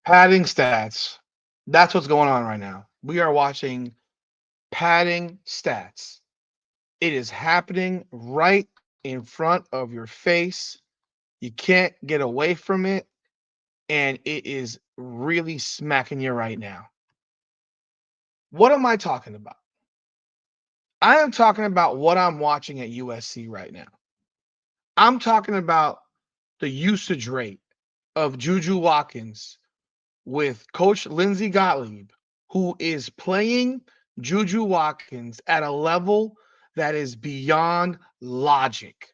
Padding stats. That's what's going on right now. We are watching padding stats. It is happening right in front of your face. You can't get away from it. And it is really smacking you right now. What am I talking about? I am talking about what I'm watching at USC right now. I'm talking about the usage rate of Juju Watkins with Coach Lindsey Gottlieb, who is playing Juju Watkins at a level that is beyond logic.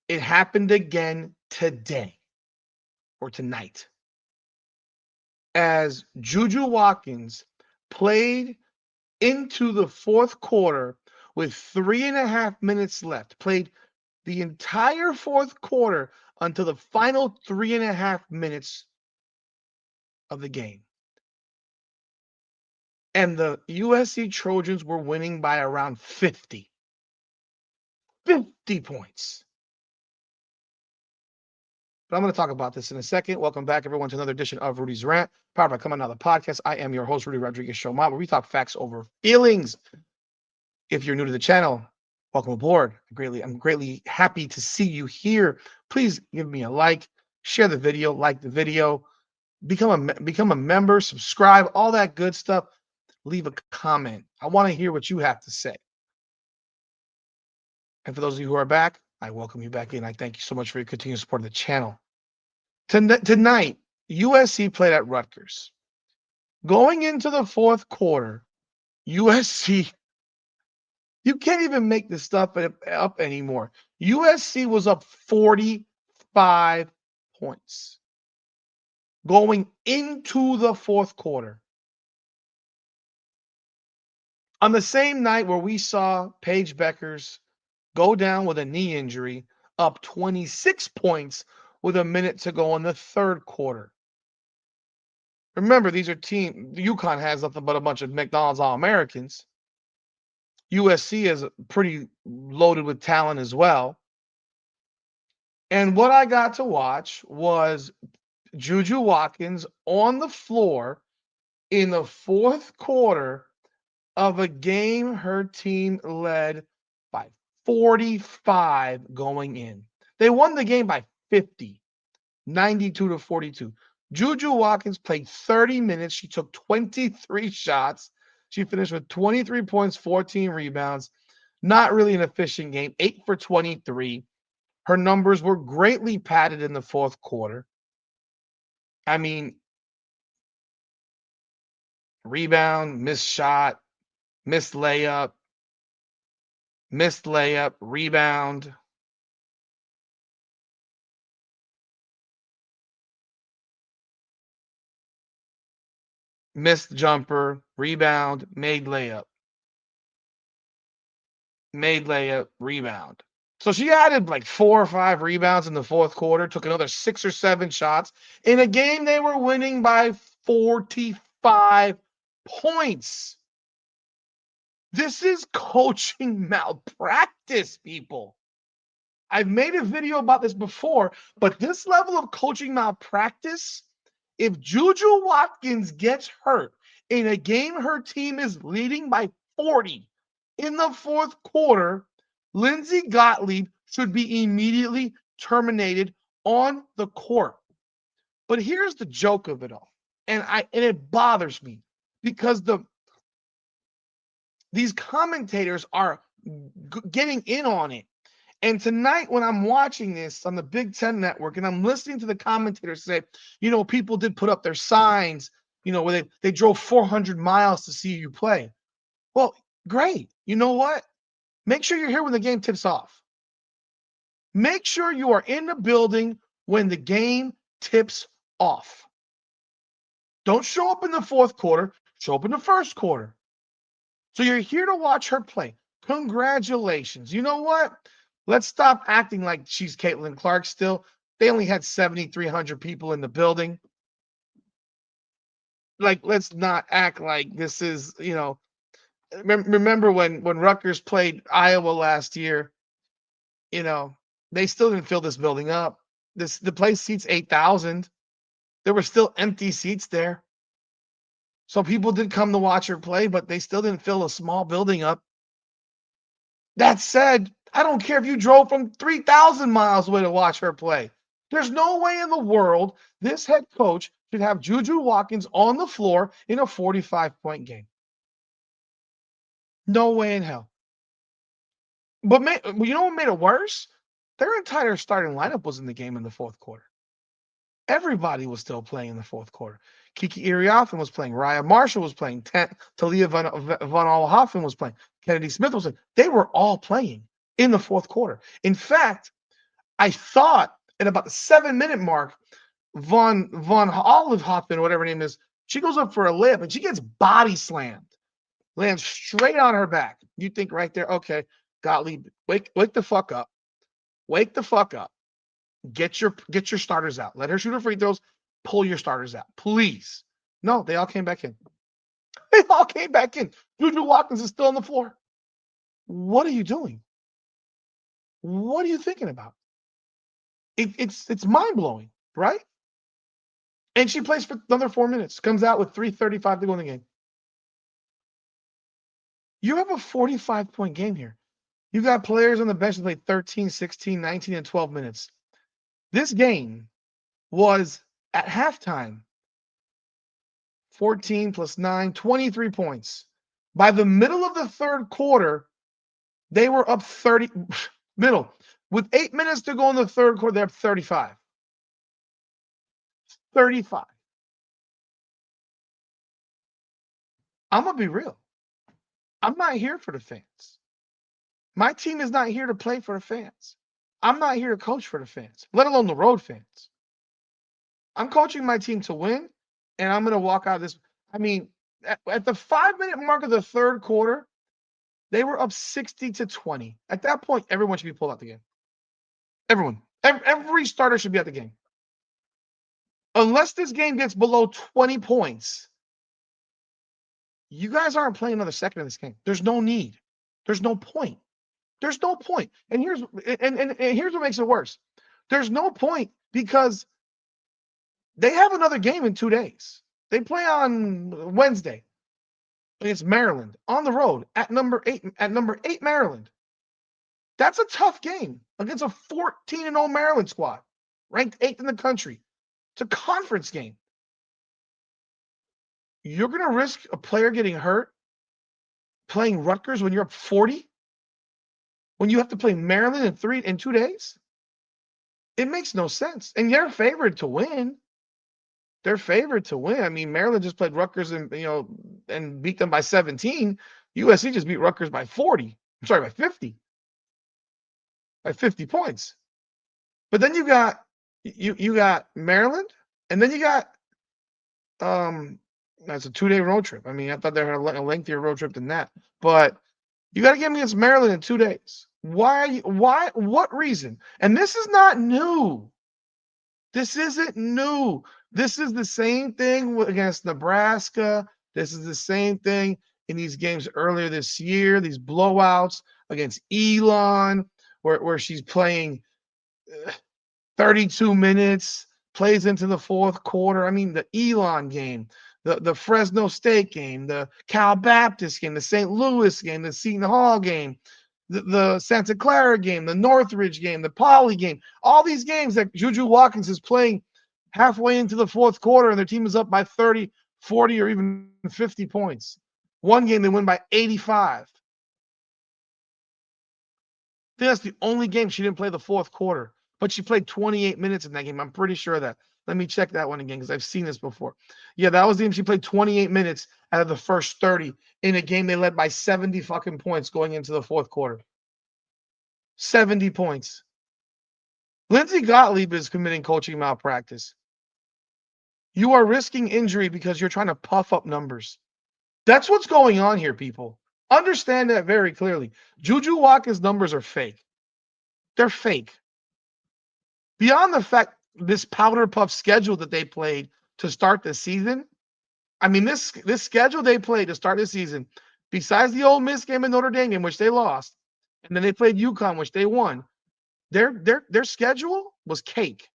It happened again today or tonight as Juju Watkins played into the fourth quarter with 3.5 minutes left, played the entire fourth quarter until the final 3.5 minutes of the game. And the USC Trojans were winning by around 50. 50 points. But I'm going to talk about this in a second. Welcome back, everyone, to another edition of Rudy's Rant, powered by Come On Now, the podcast. I am your host, Rudy Rodriguez Showman, where we talk facts over feelings. If you're new to the channel, welcome aboard. I'm greatly happy to see you here. Please give me a like, share the video, like the video, become a member, subscribe, all that good stuff. Leave a comment. I want to hear what you have to say. And for those of you who are back, I welcome you back in. I thank you so much for your continued support of the channel. Tonight, USC played at Rutgers. Going into the fourth quarter, USC, you can't even make this stuff up anymore. USC was up 45 points going into the fourth quarter. On the same night where we saw Paige Beckers go down with a knee injury, up 26 points with a minute to go in the third quarter. Remember, these are UConn has nothing but a bunch of McDonald's All-Americans. USC is pretty loaded with talent as well. And what I got to watch was Juju Watkins on the floor in the fourth quarter of a game her team led by 45 going in. They won the game by 50, 92-42. Juju Watkins played 30 minutes. She took 23 shots. She finished with 23 points, 14 rebounds. Not really an efficient game, 8 for 23. Her numbers were greatly padded in the fourth quarter. I mean, rebound, missed shot, missed layup, rebound. Missed jumper, rebound, made layup, rebound. So she added like 4 or 5 rebounds in the fourth quarter, took another 6 or 7 shots in a game they were winning by 45 points. This is coaching malpractice, people. I've made a video about this before, but this level of coaching malpractice, if Juju Watkins gets hurt in a game her team is leading by 40 in the fourth quarter, Lindsey Gottlieb should be immediately terminated on the court. But here's the joke of it all. And it bothers me because these commentators are getting in on it. And tonight, when I'm watching this on the Big Ten Network and I'm listening to the commentators say, people did put up their signs, where they drove 400 miles to see you play. Well, great. You know what? Make sure you're here when the game tips off. Make sure you are in the building when the game tips off. Don't show up in the fourth quarter. Show up in the first quarter. So you're here to watch her play. Congratulations. You know what? Let's stop acting like she's Caitlin Clark still. They only had 7,300 people in the building. Like, let's not act like this is, remember when Rutgers played Iowa last year, they still didn't fill this building up. The place seats 8,000. There were still empty seats there. So people did come to watch her play, but they still didn't fill a small building up. That said, I don't care if you drove from 3,000 miles away to watch her play. There's no way in the world this head coach should have Juju Watkins on the floor in a 45-point game. No way in hell. But you know what made it worse? Their entire starting lineup was in the game in the fourth quarter. Everybody was still playing in the fourth quarter. Kiki Iriathan was playing. Raya Marshall was playing. Talia Van Alhoffen was playing. Kennedy Smith was playing. They were all playing in the fourth quarter. In fact, I thought at about the 7-minute mark, Von Olivehoffen, whatever her name is, she goes up for a layup and she gets body slammed. Lands straight on her back. You think right there, okay, Gottlieb, wake the fuck up. Wake the fuck up. Get your starters out. Let her shoot her free throws. Pull your starters out, please. No, they all came back in. They all came back in. Juju Watkins is still on the floor. What are you doing? What are you thinking about? It's mind blowing, right? And she plays for another 4 minutes. Comes out with 3:35 to go in the game. You have a 45-point game here. You got players on the bench that played 13, 16, 19, and 12 minutes. This game was at halftime 14 plus 9, 23 points. By the middle of the third quarter, they were up 30. Middle. With 8 minutes to go in the third quarter, they're up 35. 35. I'm going to be real. I'm not here for the fans. My team is not here to play for the fans. I'm not here to coach for the fans, let alone the road fans. I'm coaching my team to win, and I'm going to walk out of this. I mean, at the 5-minute mark of the third quarter, they were up 60-20. At that point, everyone should be pulled out the game. Everyone. Every starter should be at the game. Unless this game gets below 20 points, you guys aren't playing another second in this game. There's no need. There's no point. There's no point. And here's what makes it worse. There's no point because they have another game in 2 days. They play on Wednesday against Maryland on the road at number 8 Maryland. That's a tough game against a 14-0 Maryland squad, ranked 8th in the country. It's a conference game. You're going to risk a player getting hurt playing Rutgers when you're up 40? When you have to play Maryland in 2 days? It makes no sense. And they're favored to win. They're favored to win. I mean, Maryland just played Rutgers and beat them by 17. USC just beat Rutgers by 40. I'm sorry, by 50. By 50 points. But then you got Maryland, and then you got that's a 2-day road trip. I mean, I thought they had a lengthier road trip than that. But you got to get them against Maryland in 2 days. Why? What reason? And this is not new. This isn't new. This is the same thing against Nebraska. This is the same thing in these games earlier this year, these blowouts against Elon, where she's playing 32 minutes, plays into the fourth quarter. I mean, the Elon game, the Fresno State game, the Cal Baptist game, the St. Louis game, the Seton Hall game, the Santa Clara game, the Northridge game, the Poly game, all these games that Juju Watkins is playing halfway into the fourth quarter and their team is up by 30, 40, or even 50 points. One game they win by 85. I think that's the only game she didn't play the fourth quarter, but she played 28 minutes in that game. I'm pretty sure of that. Let me check that one again because I've seen this before. Yeah, that was the game she played 28 minutes out of the first 30 in a game they led by 70 fucking points going into the fourth quarter. 70 points. Lindsey Gottlieb is committing coaching malpractice. You are risking injury because you're trying to puff up numbers. That's what's going on here, people. Understand that very clearly. Juju Watkins' numbers are fake. They're fake. Beyond the fact this powder puff schedule that they played to start the season, I mean, this schedule they played to start the season, besides the Ole Miss game and Notre Dame game, which they lost, and then they played UConn, which they won, their schedule was cake.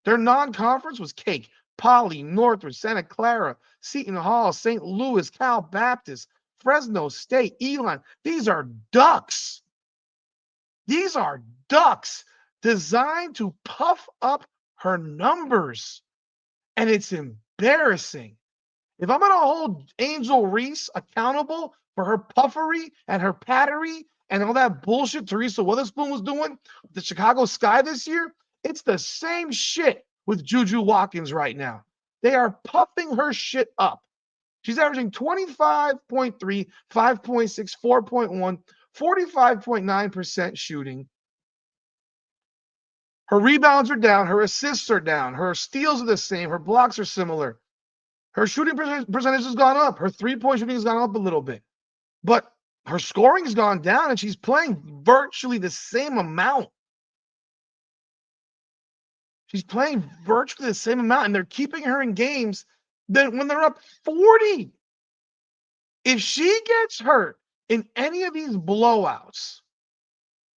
Their non-conference was cake. Poly, Northridge, Santa Clara, Seton Hall, St. Louis, Cal Baptist, Fresno State, Elon. These are ducks. These are ducks designed to puff up her numbers. And it's embarrassing. If I'm going to hold Angel Reese accountable for her puffery and her pattery and all that bullshit Teresa Witherspoon was doing with the Chicago Sky this year, it's the same shit with Juju Watkins right now. They are puffing her shit up. She's averaging 25.3, 5.6, 4.1, 45.9% shooting. Her rebounds are down. Her assists are down. Her steals are the same. Her blocks are similar. Her shooting percentage has gone up. Her three-point shooting has gone up a little bit. But her scoring has gone down, and she's playing virtually the same amount. She's playing virtually the same amount, and they're keeping her in games then when they're up 40. If she gets hurt in any of these blowouts,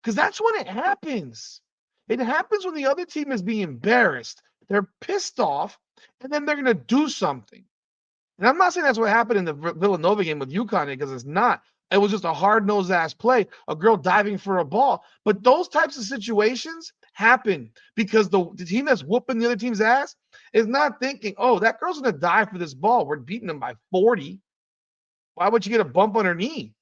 because that's when it happens. It happens when the other team is being embarrassed. They're pissed off, and then they're going to do something. And I'm not saying that's what happened in the Villanova game with UConn, because it's not. It was just a hard-nosed ass play, a girl diving for a ball. But those types of situations happen because the team that's whooping the other team's ass is not thinking, oh, that girl's going to die for this ball. We're beating them by 40. Why would you get a bump on her knee?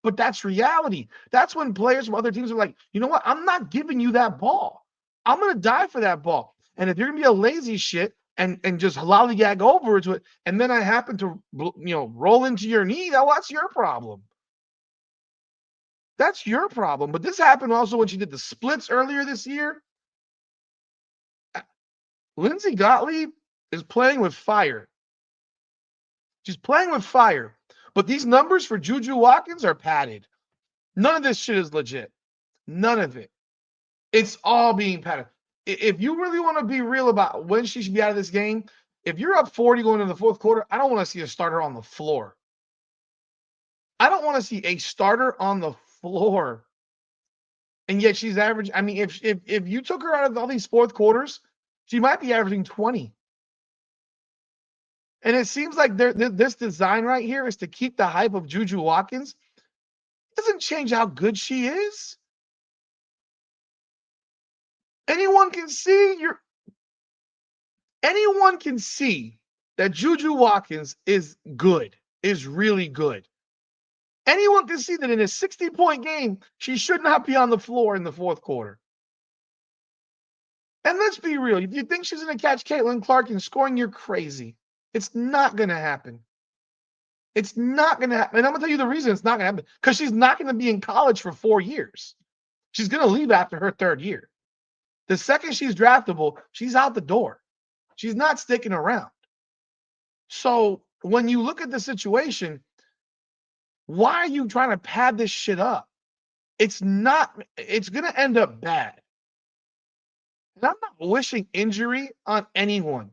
But that's reality. That's when players from other teams are like, you know what? I'm not giving you that ball. I'm going to die for that ball. And if you're going to be a lazy shit and just lollygag over to it, and then I happen to, roll into your knee, that's your problem. That's your problem. But this happened also when she did the splits earlier this year. Lindsey Gottlieb is playing with fire. She's playing with fire. But these numbers for Juju Watkins are padded. None of this shit is legit. None of it. It's all being padded. If you really want to be real about when she should be out of this game, if you're up 40 going into the fourth quarter, I don't want to see a starter on the floor. I don't want to see a starter on the floor. And yet she's averaging. I mean, if you took her out of all these fourth quarters, she might be averaging 20. And it seems like this design right here is to keep the hype of Juju Watkins. It doesn't change how good she is. Anyone can see that Juju Watkins is good, is really good. Anyone can see that in a 60-point game, she should not be on the floor in the fourth quarter. And let's be real. If you think she's going to catch Caitlin Clark in scoring, you're crazy. It's not going to happen. It's not going to happen. And I'm going to tell you the reason it's not going to happen. Because she's not going to be in college for 4 years. She's going to leave after her third year. The second she's draftable, she's out the door. She's not sticking around. So when you look at the situation, why are you trying to pad this shit up? It's going to end up bad. And I'm not wishing injury on anyone,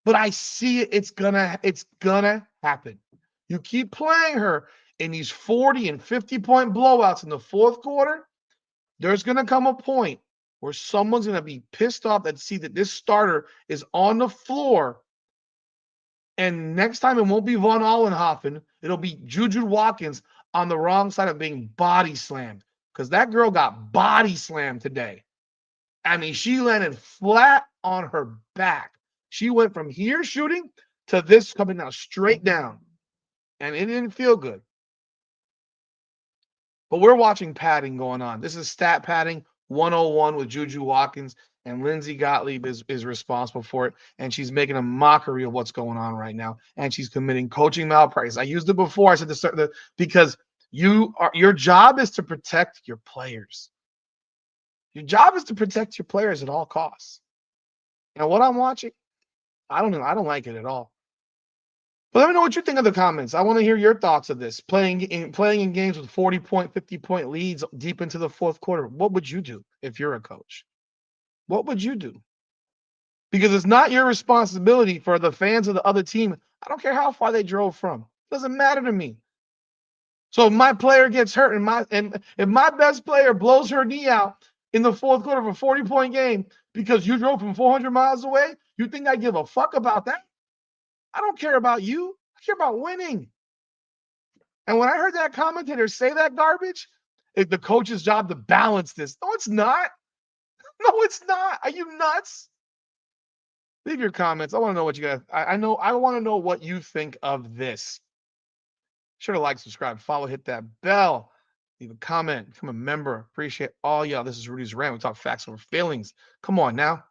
but I see it. It's gonna happen. You keep playing her in these 40 and 50-point blowouts in the fourth quarter, there's going to come a point where someone's going to be pissed off that see that this starter is on the floor. And next time it won't be Von Allenhofen. It'll be Juju Watkins on the wrong side of being body slammed. Because that girl got body slammed today. I mean, she landed flat on her back. She went from here shooting to this coming down straight down. And it didn't feel good. But we're watching padding going on. This is stat padding 101 with Juju Watkins, and Lindsey Gottlieb is responsible for it. And she's making a mockery of what's going on right now. And she's committing coaching malpractice. I used it before. I said this because your job is to protect your players. Your job is to protect your players at all costs. And what I'm watching, I don't know. I don't like it at all. But let me know what you think of the comments. I want to hear your thoughts of this. Playing in games with 40-point, 50-point leads deep into the fourth quarter. What would you do if you're a coach? What would you do? Because it's not your responsibility for the fans of the other team. I don't care how far they drove from. It doesn't matter to me. So if my player gets hurt and if my best player blows her knee out in the fourth quarter of a 40-point game because you drove from 400 miles away, You think I give a fuck about that? I don't care about you. I care about winning. And when I heard that commentator say that garbage, it's the coach's job to balance this. No, it's not. No, it's not. Are you nuts? Leave your comments. I want to know what you guys. I want to know what you think of this. Sure to like, subscribe, follow, hit that bell, leave a comment, become a member. Appreciate all y'all. This is Rudy's Rant. We talk facts over feelings. Come on now.